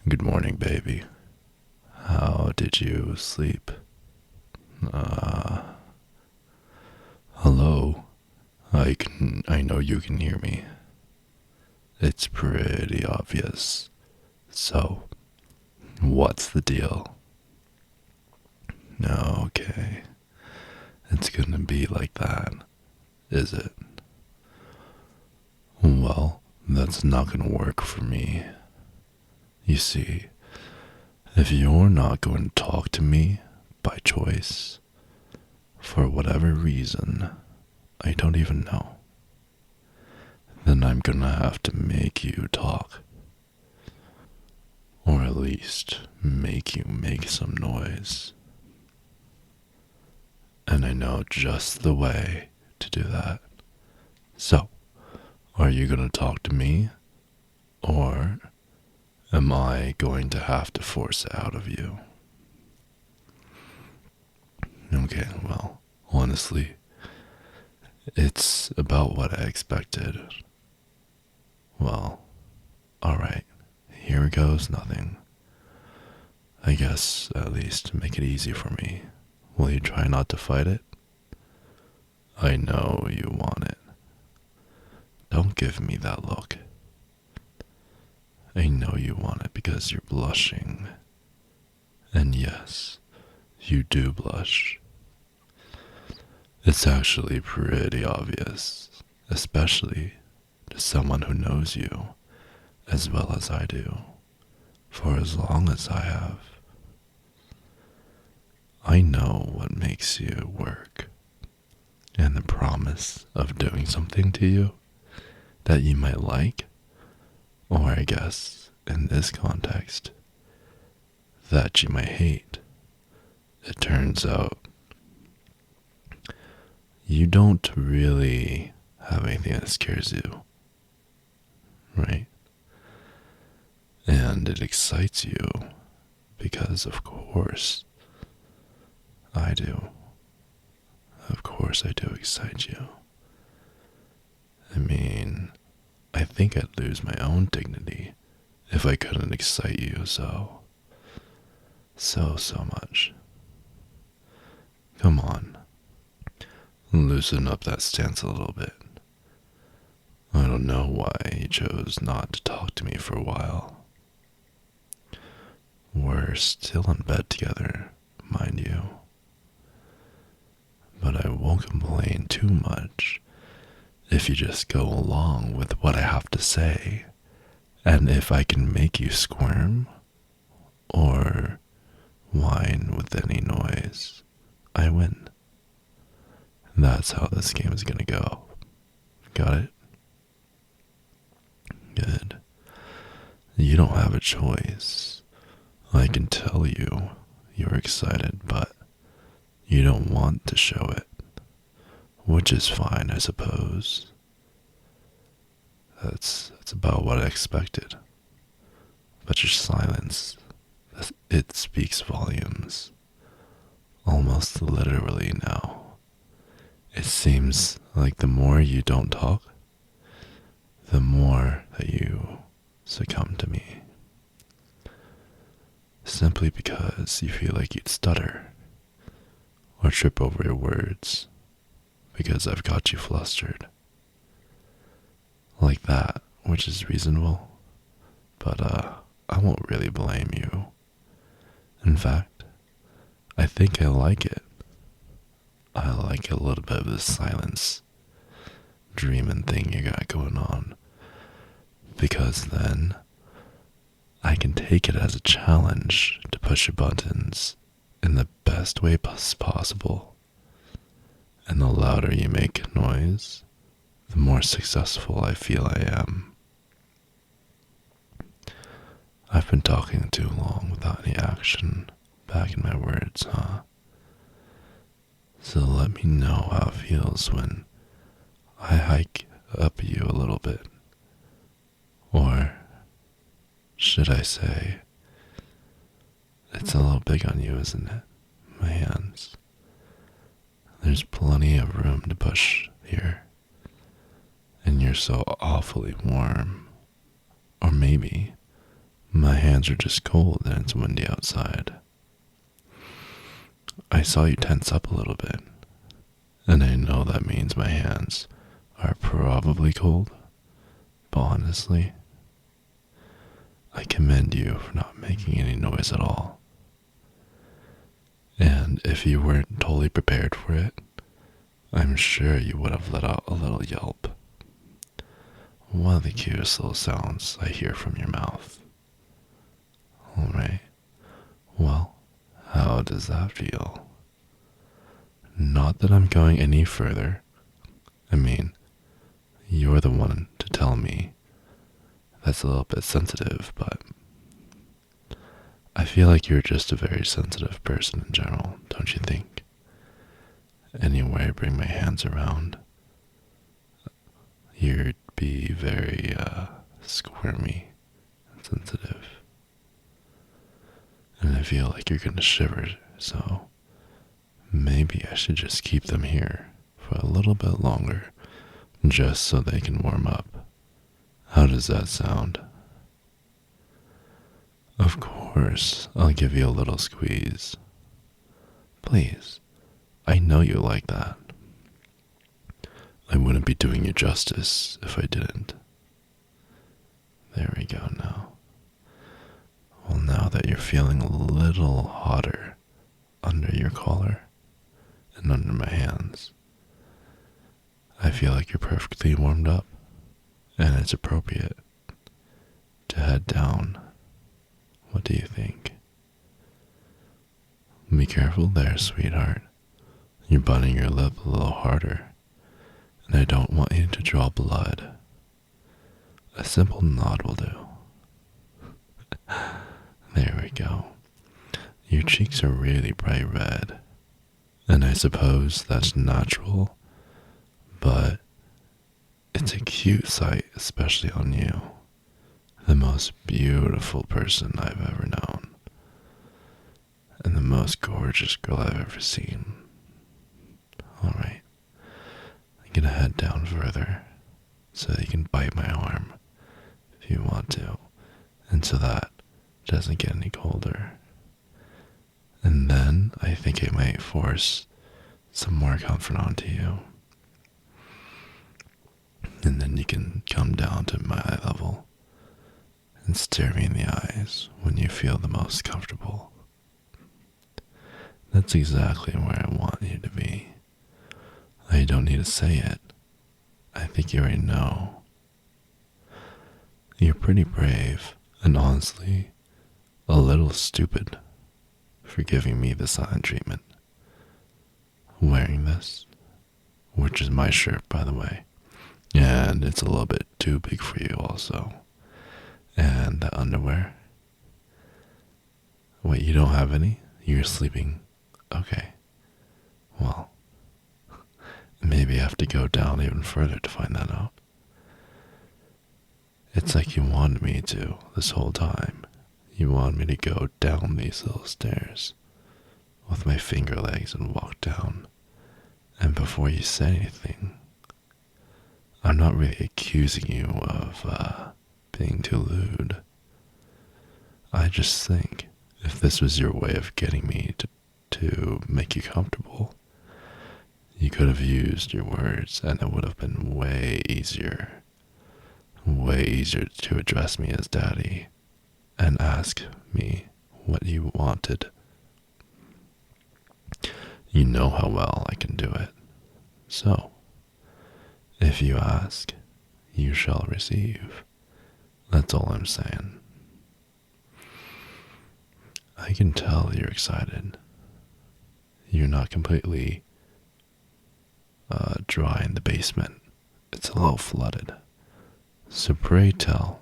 Good morning, baby. How did you sleep? Uh, hello? I know you can hear me. It's pretty obvious. So, what's the deal? Okay, it's gonna be like that, is it? Well, that's not gonna work for me. You see, if you're not going to talk to me by choice, for whatever reason, I don't even know, then I'm gonna have to make you talk. Or at least make you make some noise. And I know just the way to do that. So, are you gonna talk to me? Or am I going to have to force it out of you? Okay, well, honestly, it's about what I expected. Well, alright, here goes nothing. I guess, at least, to make it easy for me, will you try not to fight it? I know you want it. Don't give me that look. I know you want it because you're blushing. And yes, you do blush. It's actually pretty obvious, especially to someone who knows you as well as I do, for as long as I have. I know what makes you work, and the promise of doing something to you that you might like, or I guess in this context, that you might hate. It turns out you don't really have anything that scares you, right? And it excites you because, of course, I do. Of course, I do excite you. I mean, I think I'd lose my own dignity if I couldn't excite you so much. Come on, loosen up that stance a little bit. I don't know why you chose not to talk to me for a while. We're still in bed together, mind you. But I won't complain too much if you just go along with what I have to say. And if I can make you squirm or whine with any noise, I win. That's how this game is gonna go. Got it? Good. You don't have a choice. I can tell you're excited, but you don't want to show it, which is fine, I suppose. That's about what I expected. But your silence, it speaks volumes. Almost literally now. It seems like the more you don't talk, the more that you succumb to me. Simply because you feel like you'd stutter or trip over your words because I've got you flustered. Like that, which is reasonable, but I won't really blame you. In fact, I think I like it. I like a little bit of this silence, dreaming thing you got going on, because then I can take it as a challenge to push your buttons in the best way possible. And the louder you make noise, the more successful I feel I am. I've been talking too long without any action back in my words, huh? So let me know how it feels when I hike up you a little bit. Or should I say, it's a little big on you, isn't it? My hands. There's plenty of room to push here. And you're so awfully warm. Or maybe My hands are just cold and it's windy outside. I saw you tense up a little bit, and I know that means my hands are probably cold, but honestly, I commend you for not making any noise at all. And if you weren't totally prepared for it, I'm sure you would have let out a little yelp. One of the cutest little sounds I hear from your mouth. Alright, well, how does that feel? Not that I'm going any further. I mean, you're the one to tell me. That's a little bit sensitive, but I feel like you're just a very sensitive person in general, don't you think? Anyway, I bring my hands around, you'd be very squirmy and sensitive. And I feel like you're gonna shiver, so maybe I should just keep them here for a little bit longer, just so they can warm up. How does that sound? Of course, I'll give you a little squeeze. Please, I know you like that. I wouldn't be doing you justice if I didn't. There we go now. Well, now that you're feeling a little hotter under your collar and under my hands, I feel like you're perfectly warmed up, and it's appropriate to head down. What do you think? Be careful there, sweetheart. You're biting your lip a little harder, and I don't want you to draw blood. A simple nod will do. There we go. Your cheeks are really bright red, and I suppose that's natural, but it's a cute sight, especially on you. The most beautiful person I've ever known, and the most gorgeous girl I've ever seen. Alright, I'm gonna head down further so you can bite my arm if you want to, and so that it doesn't get any colder. And then I think I might force some more comfort onto you. And then you can come down to my eye level and stare me in the eyes when you feel the most comfortable. That's exactly where I want you to be. I don't need to say it. I think you already know. You're pretty brave, and honestly, a little stupid for giving me the silent treatment. Wearing this, which is my shirt, by the way, and it's a little bit too big for you also. And the underwear. Wait, you don't have any? You're sleeping. Okay. Well, maybe I have to go down even further to find that out. It's like you wanted me to this whole time. You wanted me to go down these little stairs with my finger legs and walk down. And before you say anything, I'm not really accusing you of being too lewd. I just think if this was your way of getting me to make you comfortable, you could have used your words and it would have been way easier to address me as daddy and ask me what you wanted. You know how well I can do it. So, if you ask, you shall receive. That's all I'm saying. I can tell you're excited. You're not completely dry in the basement. It's a little flooded. So pray tell,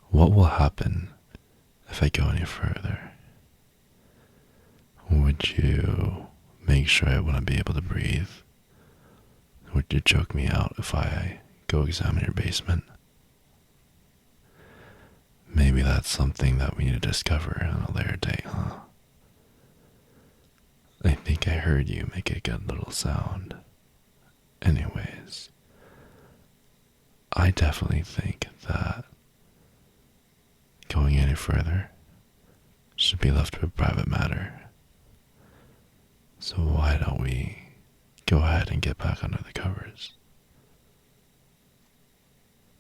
what will happen if I go any further? Would you make sure I wouldn't be able to breathe? Would you choke me out if I go examine your basement? Maybe that's something that we need to discover on a later date, huh? I think I heard you make a good little sound. Anyways, I definitely think that going any further should be left to a private matter. So why don't we go ahead and get back under the covers?